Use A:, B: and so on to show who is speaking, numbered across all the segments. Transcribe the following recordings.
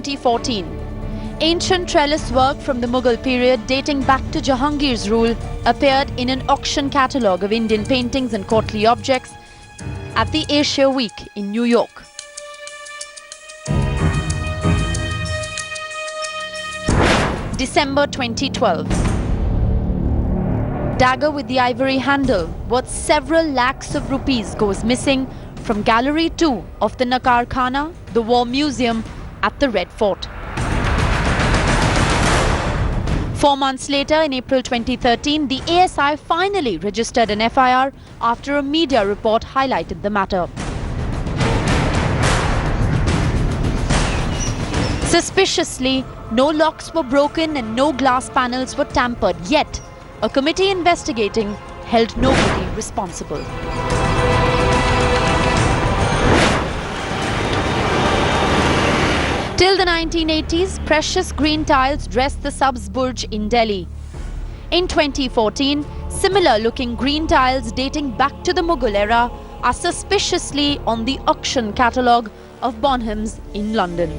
A: 2014. Ancient trellis work from the Mughal period dating back to Jahangir's rule appeared in an auction catalogue of Indian paintings and courtly objects at the Asia Week in New York. December 2012. Dagger with the ivory handle worth several lakhs of rupees goes missing from Gallery 2 of the Nakar Khana, the War Museum at the Red Fort. 4 months later, in April 2013, the ASI finally registered an FIR after a media report highlighted the matter. Suspiciously, no locks were broken and no glass panels were tampered, yet a committee investigating held nobody responsible. Till the 1980s, precious green tiles dressed the Sabz Burj in Delhi. In 2014, similar-looking green tiles dating back to the Mughal era are suspiciously on the auction catalogue of Bonhams in London.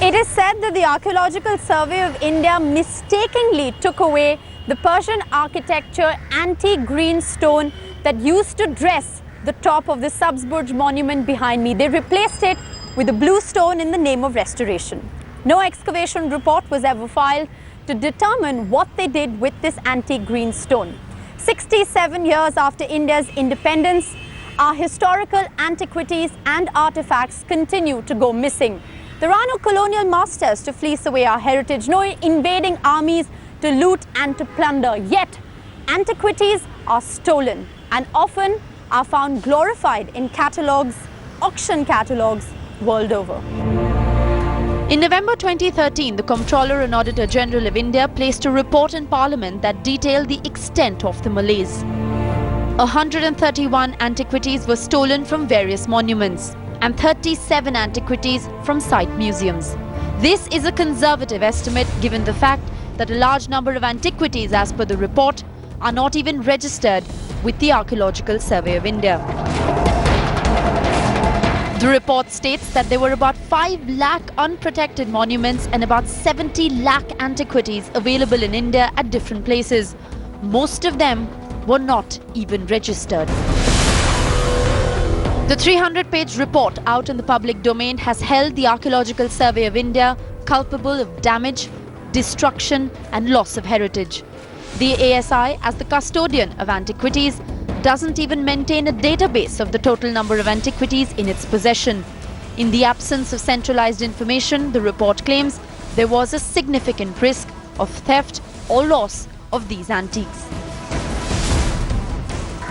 B: It is said that the Archaeological Survey of India mistakenly took away the Persian architecture antique green stone that used to dress the top of the Sabz Burj monument behind me. They replaced it with a blue stone in the name of restoration. No excavation report was ever filed to determine what they did with this antique green stone. 67 years after India's independence, our historical antiquities and artifacts continue to go missing. There are no colonial masters to fleece away our heritage, no invading armies to loot and to plunder. Yet, antiquities are stolen and often are found glorified in catalogues, auction catalogues world over.
A: In November 2013, the Comptroller and Auditor General of India placed a report in Parliament that detailed the extent of the malaise. 131 antiquities were stolen from various monuments and 37 antiquities from site museums. This is a conservative estimate given the fact that a large number of antiquities, as per the report, are not even registered with the Archaeological Survey of India. The report states that there were about 5 lakh unprotected monuments and about 70 lakh antiquities available in India at different places. Most of them were not even registered. The 300-page report out in the public domain has held the Archaeological Survey of India culpable of damage, destruction and loss of heritage. The ASI, as the custodian of antiquities, doesn't even maintain a database of the total number of antiquities in its possession. In the absence of centralized information, the report claims there was a significant risk of theft or loss of these antiques.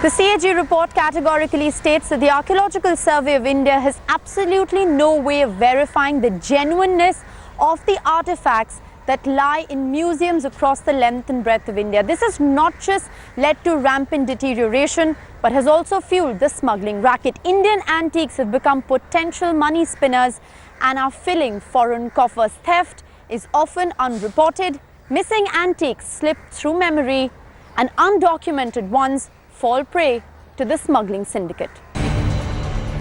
B: The CAG report categorically states that the Archaeological Survey of India has absolutely no way of verifying the genuineness of the artifacts that lie in museums across the length and breadth of India. This has not just led to rampant deterioration, but has also fueled the smuggling racket. Indian antiques have become potential money spinners and are filling foreign coffers. Theft is often unreported, missing antiques slip through memory, and undocumented ones fall prey to the smuggling syndicate.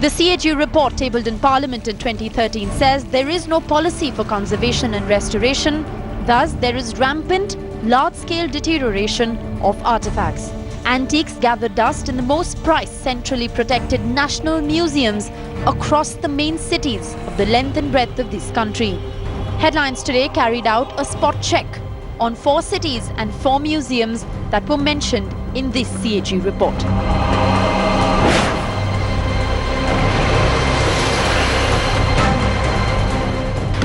A: The CAG report tabled in Parliament in 2013 says there is no policy for conservation and restoration. Thus, there is rampant, large-scale deterioration of artifacts. Antiques gather dust in the most priced, centrally protected national museums across the main cities of the length and breadth of this country. Headlines Today carried out a spot check on 4 cities and 4 museums that were mentioned in this CAG report.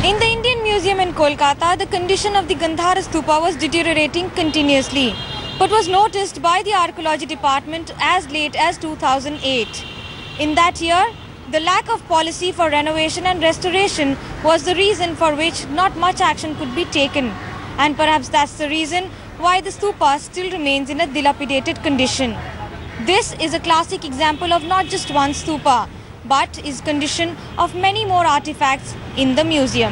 C: In the Indian Museum in Kolkata, the condition of the Gandhara Stupa was deteriorating continuously, but was noticed by the Archaeology Department as late as 2008. In that year, the lack of policy for renovation and restoration was the reason for which not much action could be taken. And perhaps that's the reason why the stupa still remains in a dilapidated condition. This is a classic example of not just one stupa, but is condition of many more artifacts in the museum.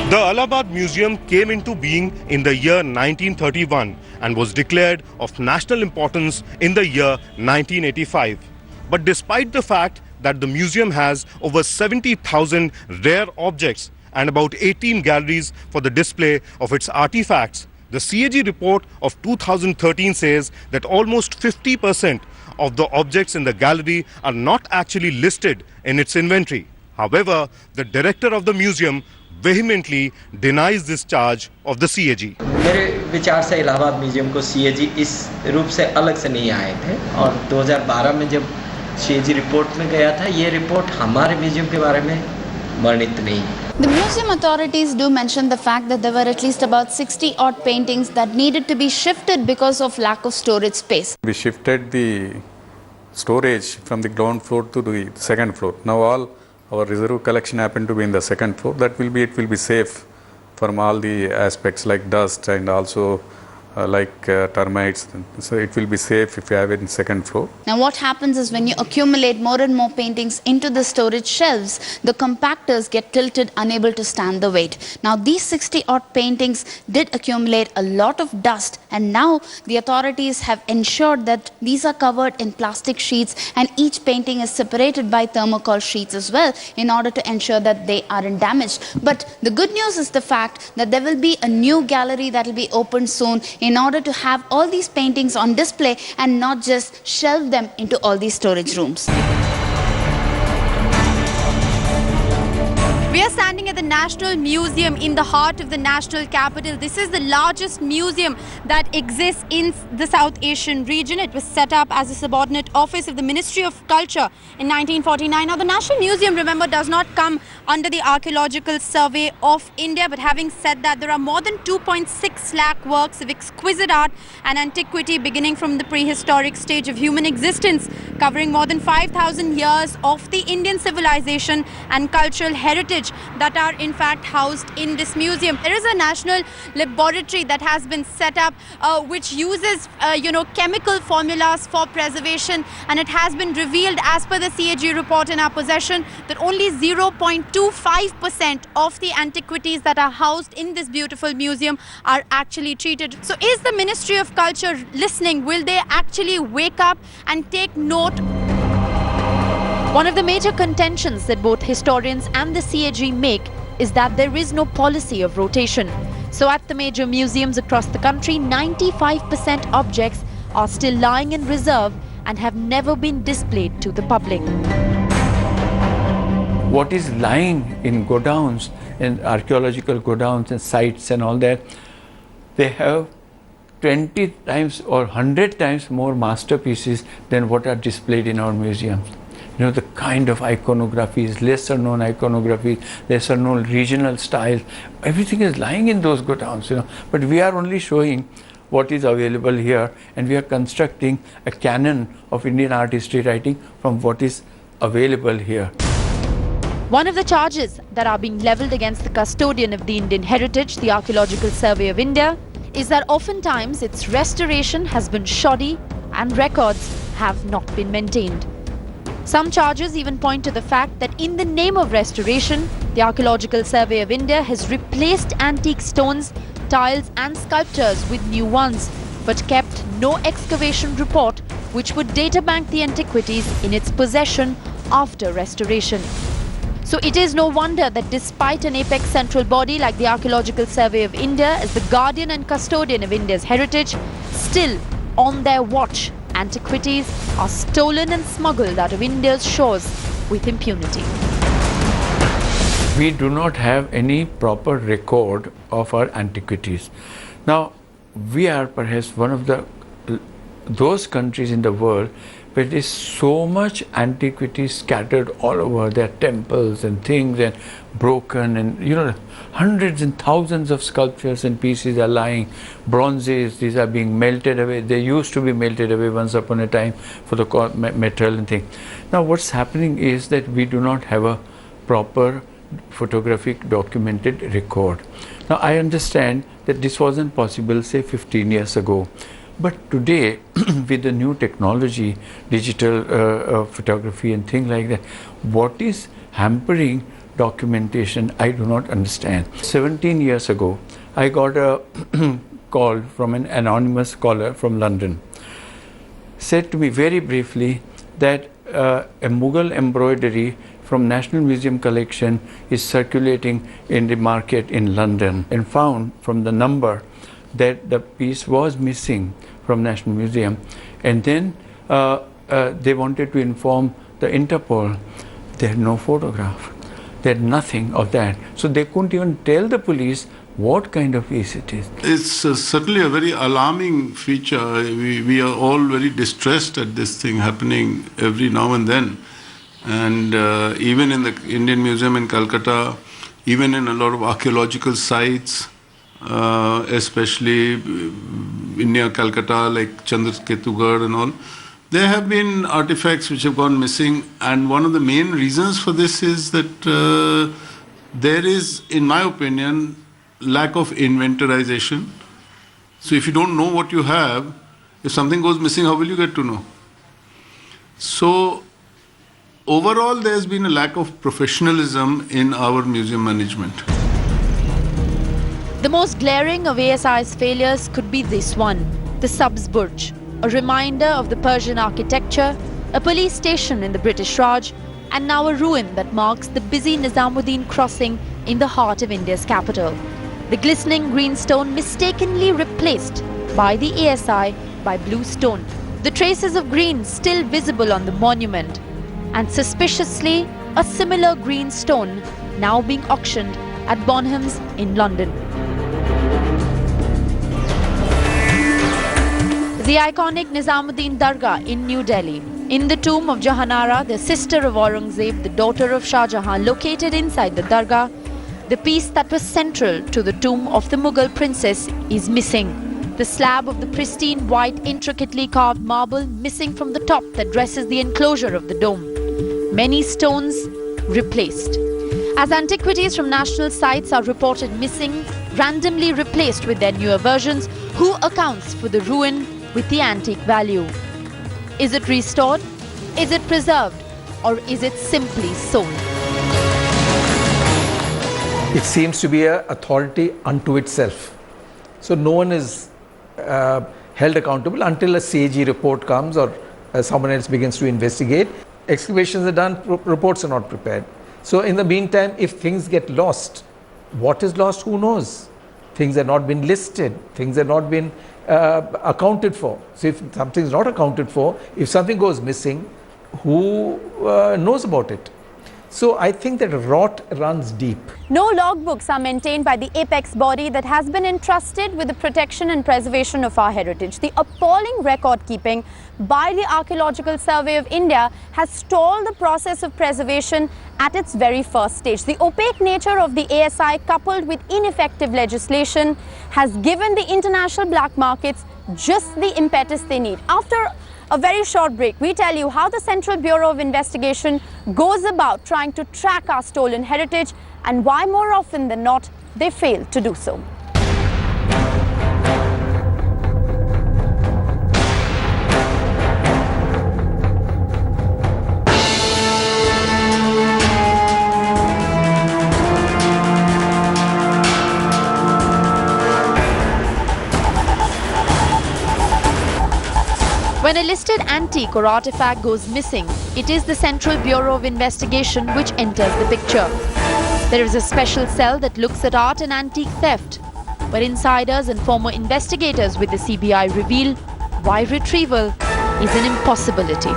D: The Allahabad Museum came into being in the year 1931 and was declared of national importance in the year 1985. But despite the fact that the museum has over 70,000 rare objects and about 18 galleries for the display of its artifacts, the CAG report of 2013 says that almost 50% of the objects in the gallery are not actually listed in its inventory. However, the director of the museum vehemently denies this charge of the CAG.
E: मेरे विचार से Allahabad museum को CAG इस रूप से अलग से नहीं आए थे और 2012 में जब CAG रिपोर्ट में गया था, ये रिपोर्ट हमारे म्यूजियम के बारे में वर्णित नहीं है.
F: The museum authorities do mention the fact that there were at least about 60 odd paintings that needed to be shifted because of lack of storage space.
G: We shifted the storage from the ground floor to the second floor. Now all our reserve collection happened to be in the second floor. It will be safe from all the aspects like dust and also termites. So it will be safe if you have it in second floor.
F: Now what happens is when you accumulate more and more paintings into the storage shelves, the compactors get tilted, unable to stand the weight. Now these 60 odd paintings did accumulate a lot of dust, and now the authorities have ensured that these are covered in plastic sheets and each painting is separated by thermocol sheets as well in order to ensure that they aren't damaged. But the good news is the fact that there will be a new gallery that will be opened soon in order to have all these paintings on display and not just shelve them into all these storage rooms.
B: We are standing at the National Museum in the heart of the national capital. This is the largest museum that exists in the South Asian region. It was set up as a subordinate office of the Ministry of Culture in 1949. Now, the National Museum, remember, does not come under the Archaeological Survey of India. But having said that, there are more than 2.6 lakh works of exquisite art and antiquity beginning from the prehistoric stage of human existence, covering more than 5,000 years of the Indian civilization and cultural heritage that are in fact housed in this museum. There is a national laboratory that has been set up which uses chemical formulas for preservation, and it has been revealed as per the CAG report in our possession that only 0.25% of the antiquities that are housed in this beautiful museum are actually treated. So is the Ministry of Culture listening? Will they actually wake up and take note?
A: One of the major contentions that both historians and the CAG make is that there is no policy of rotation. So at the major museums across the country, 95% objects are still lying in reserve and have never been displayed to the public.
H: What is lying in godowns, in archaeological godowns and sites and all that, they have 20 times or 100 times more masterpieces than what are displayed in our museums. You know, the kind of iconographies, lesser known iconographies, lesser known regional styles, everything is lying in those godowns, But we are only showing what is available here, and we are constructing a canon of Indian art history writing from what is available here.
A: One of the charges that are being levelled against the custodian of the Indian heritage, the Archaeological Survey of India, is that oftentimes its restoration has been shoddy and records have not been maintained. Some charges even point to the fact that in the name of restoration, the Archaeological Survey of India has replaced antique stones, tiles and sculptures with new ones, but kept no excavation report which would databank the antiquities in its possession after restoration. So it is no wonder that despite an apex central body like the Archaeological Survey of India as the guardian and custodian of India's heritage, still on their watch, antiquities are stolen and smuggled out of India's shores with impunity.
H: We do not have any proper record of our antiquities. Now, we are perhaps one of those countries in the world where there is so much antiquity scattered all over. There are temples and things and broken, and hundreds and thousands of sculptures and pieces are lying. Bronzes, these are being melted away. They used to be melted away once upon a time for the metal and things. Now what's happening is that we do not have a proper photographic documented record. Now I understand that this wasn't possible say 15 years ago. But today, with the new technology, digital photography and things like that, what is hampering documentation, I do not understand. 17 years ago, I got a call from an anonymous caller from London. Said to me very briefly that a Mughal embroidery from National Museum collection is circulating in the market in London, and found from the number that the piece was missing from National Museum. And then they wanted to inform the Interpol. They had no photograph. They had nothing of that. So they couldn't even tell the police what kind of piece it is.
I: It's certainly a very alarming feature. We are all very distressed at this thing happening every now and then. And even in the Indian Museum in Calcutta, even in a lot of archaeological sites, especially in near Calcutta, like Chandraketugarh and all, there have been artifacts which have gone missing. And one of the main reasons for this is that there is, in my opinion, lack of inventorization. So if you don't know what you have, if something goes missing, how will you get to know? So overall, there's been a lack of professionalism in our museum management.
A: The most glaring of ASI's failures could be this one, the Sabz Burj, a reminder of the Persian architecture, a police station in the British Raj, and now a ruin that marks the busy Nizamuddin crossing in the heart of India's capital. The glistening green stone mistakenly replaced by the ASI by blue stone. The traces of green still visible on the monument, and suspiciously a similar green stone now being auctioned at Bonham's in London. The iconic Nizamuddin Dargah in New Delhi. In the tomb of Jahanara, the sister of Aurangzeb, the daughter of Shah Jahan, located inside the Dargah, the piece that was central to the tomb of the Mughal princess is missing. The slab of the pristine white intricately carved marble missing from the top that dresses the enclosure of the dome. Many stones replaced. As antiquities from national sites are reported missing, randomly replaced with their newer versions, who accounts for the ruin with the antique value? Is it restored? Is it preserved? Or is it simply sold?
J: It seems to be an authority unto itself. So no one is held accountable until a CAG report comes or someone else begins to investigate. Excavations are done, reports are not prepared. So in the meantime, if things get lost, what is lost, who knows? Things have not been listed, things have not been accounted for. So if something is not accounted for, if something goes missing, who knows about it? So I think that rot runs deep.
B: No logbooks are maintained by the apex body that has been entrusted with the protection and preservation of our heritage. The appalling record keeping by the Archaeological Survey of India has stalled the process of preservation at its very first stage. The opaque nature of the ASI, coupled with ineffective legislation, has given the international black markets just the impetus they need. After a very short break, we tell you how the Central Bureau of Investigation goes about trying to track our stolen heritage and why more often than not they fail to do so.
A: When a listed antique or artifact goes missing, it is the Central Bureau of Investigation which enters the picture. There is a special cell that looks at art and antique theft, where insiders and former investigators with the CBI reveal why retrieval is an impossibility.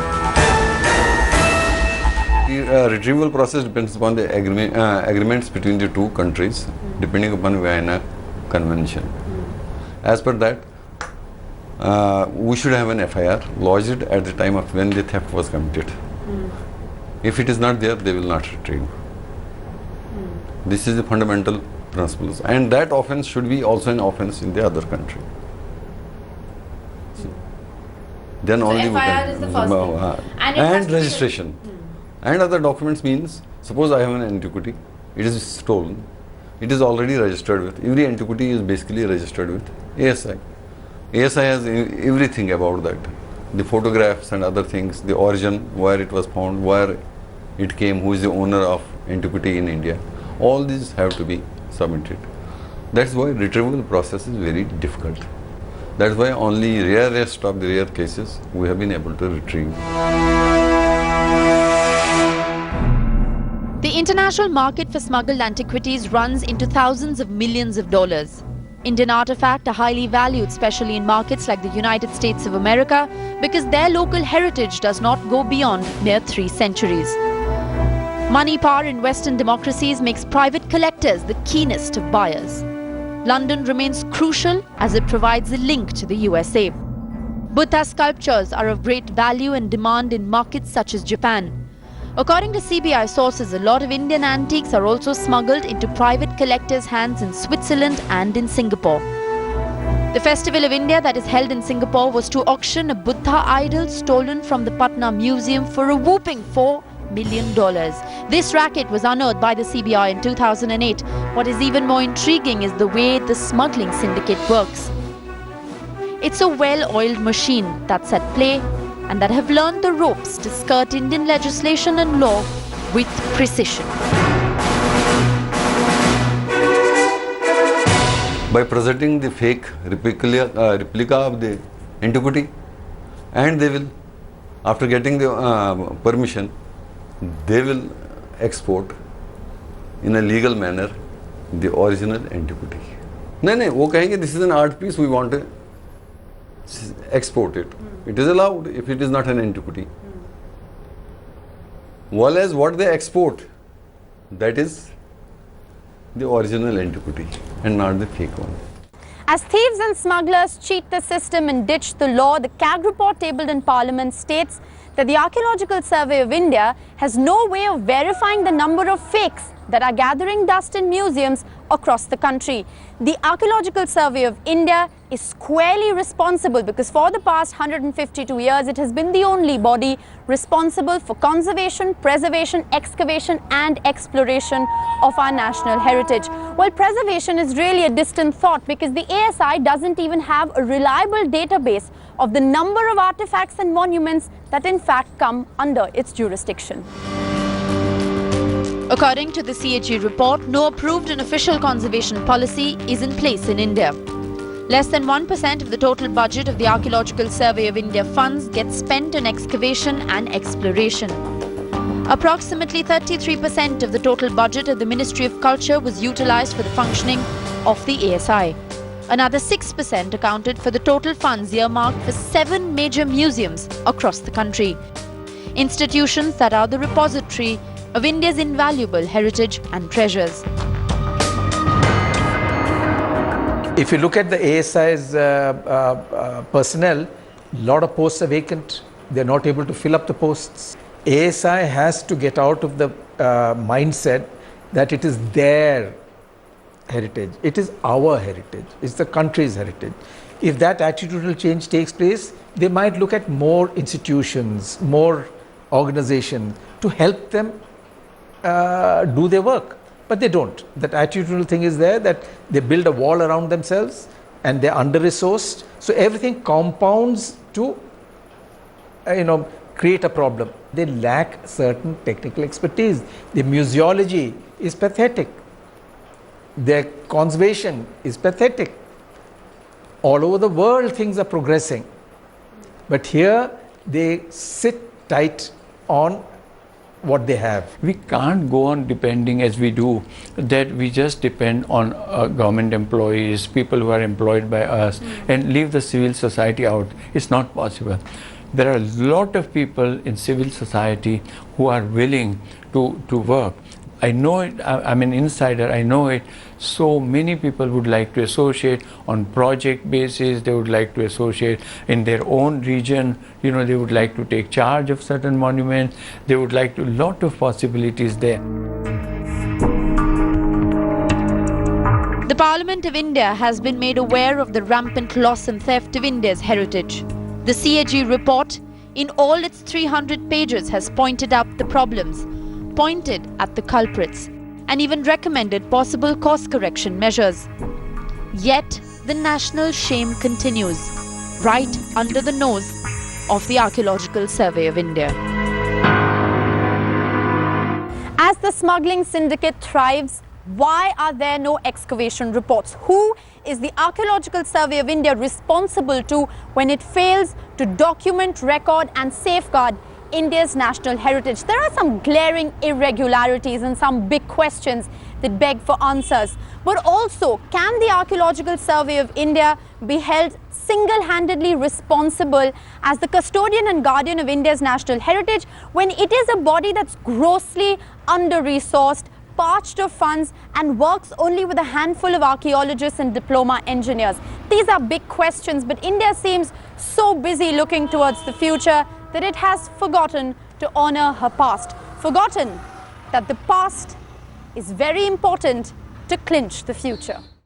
K: The retrieval process depends upon the agreements between the two countries, depending upon Vienna Convention. As per that, we should have an FIR lodged at the time of when the theft was committed. If it is not there, they will not retrieve. This is the fundamental principles, and that offence should be also an offence in the other country. Then so only
B: FIR is the first thing.
K: And registration. And other documents means, suppose I have an antiquity, it is stolen, it is already registered with, every antiquity is basically registered with ASI. ASI has everything about that, the photographs and other things, the origin, where it was found, where it came, who is the owner of antiquity in India. All these have to be submitted. That's why retrieval process is very difficult. That's why only rarest of the rare cases we have been able to retrieve.
A: The international market for smuggled antiquities runs into thousands of millions of dollars. Indian artifacts are highly valued, especially in markets like the United States of America, because their local heritage does not go beyond mere 3 centuries. Money power in Western democracies makes private collectors the keenest of buyers. London remains crucial as it provides a link to the USA. Buddha sculptures are of great value and demand in markets such as Japan. According to CBI sources, a lot of Indian antiques are also smuggled into private collectors' hands in Switzerland and in Singapore. The Festival of India that is held in Singapore was to auction a Buddha idol stolen from the Patna Museum for a whopping $4 million. This racket was unearthed by the CBI in 2008. What is even more intriguing is the way the smuggling syndicate works. It's a well-oiled machine that's at play and that have learned the ropes to skirt Indian legislation and law with precision.
K: By presenting the fake replica of the antiquity, and they will, after getting the permission, they will export in a legal manner the original antiquity. नहीं वो कहेंगे this is an art piece, we want to export it. It is allowed if it is not an antiquity. Whereas what they export, that is the original antiquity and not the fake one.
B: As thieves and smugglers cheat the system and ditch the law, the CAG report tabled in Parliament states that the Archaeological Survey of India has no way of verifying the number of fakes that are gathering dust in museums across the country. The Archaeological Survey of India is squarely responsible because for the past 152 years it has been the only body responsible for conservation, preservation, excavation and exploration of our national heritage. Well, preservation is really a distant thought because the ASI doesn't even have a reliable database of the number of artifacts and monuments that in fact come under its jurisdiction.
A: According to the CAG report, no approved and official conservation policy is in place in India. Less than 1% of the total budget of the Archaeological Survey of India funds gets spent on excavation and exploration. Approximately 33% of the total budget of the Ministry of Culture was utilized for the functioning of the ASI. Another 6% accounted for the total funds earmarked for 7 major museums across the country. Institutions that are the repository of India's invaluable heritage and treasures.
J: If you look at the ASI's personnel, a lot of posts are vacant. They're not able to fill up the posts. ASI has to get out of the mindset that it is their heritage. It is our heritage. It's the country's heritage. If that attitudinal change takes place, they might look at more institutions, more organizations to help them do their work. But they don't. That attitudinal thing is there, that they build a wall around themselves and they're under-resourced. So everything compounds to create a problem. They lack certain technical expertise. The museology is pathetic. Their conservation is pathetic. All over the world things are progressing. But here they sit tight on what they have.
H: We can't go on depending as we do, that we just depend on government employees, people who are employed by us, and leave the civil society out. It's not possible. There are a lot of people in civil society who are willing to work. I know it, I'm an insider, I know it. So many people would like to associate on project basis, they would like to associate in their own region, they would like to take charge of certain monuments, they would like to, lot of possibilities there.
A: The Parliament of India has been made aware of the rampant loss and theft of India's heritage. The CAG report, in all its 300 pages, has pointed out the problems, pointed at the culprits, and even recommended possible course correction measures. Yet, the national shame continues, right under the nose of the Archaeological Survey of India.
B: As the smuggling syndicate thrives, why are there no excavation reports? Who is the Archaeological Survey of India responsible to when it fails to document, record and safeguard India's national heritage? There are some glaring irregularities and some big questions that beg for answers. But also, can the Archaeological Survey of India be held single-handedly responsible as the custodian and guardian of India's national heritage when it is a body that's grossly under-resourced, parched of funds and works only with a handful of archaeologists and diploma engineers? These are big questions, but India seems so busy looking towards the future that it has forgotten to honor her past, forgotten that the past is very important to clinch the future.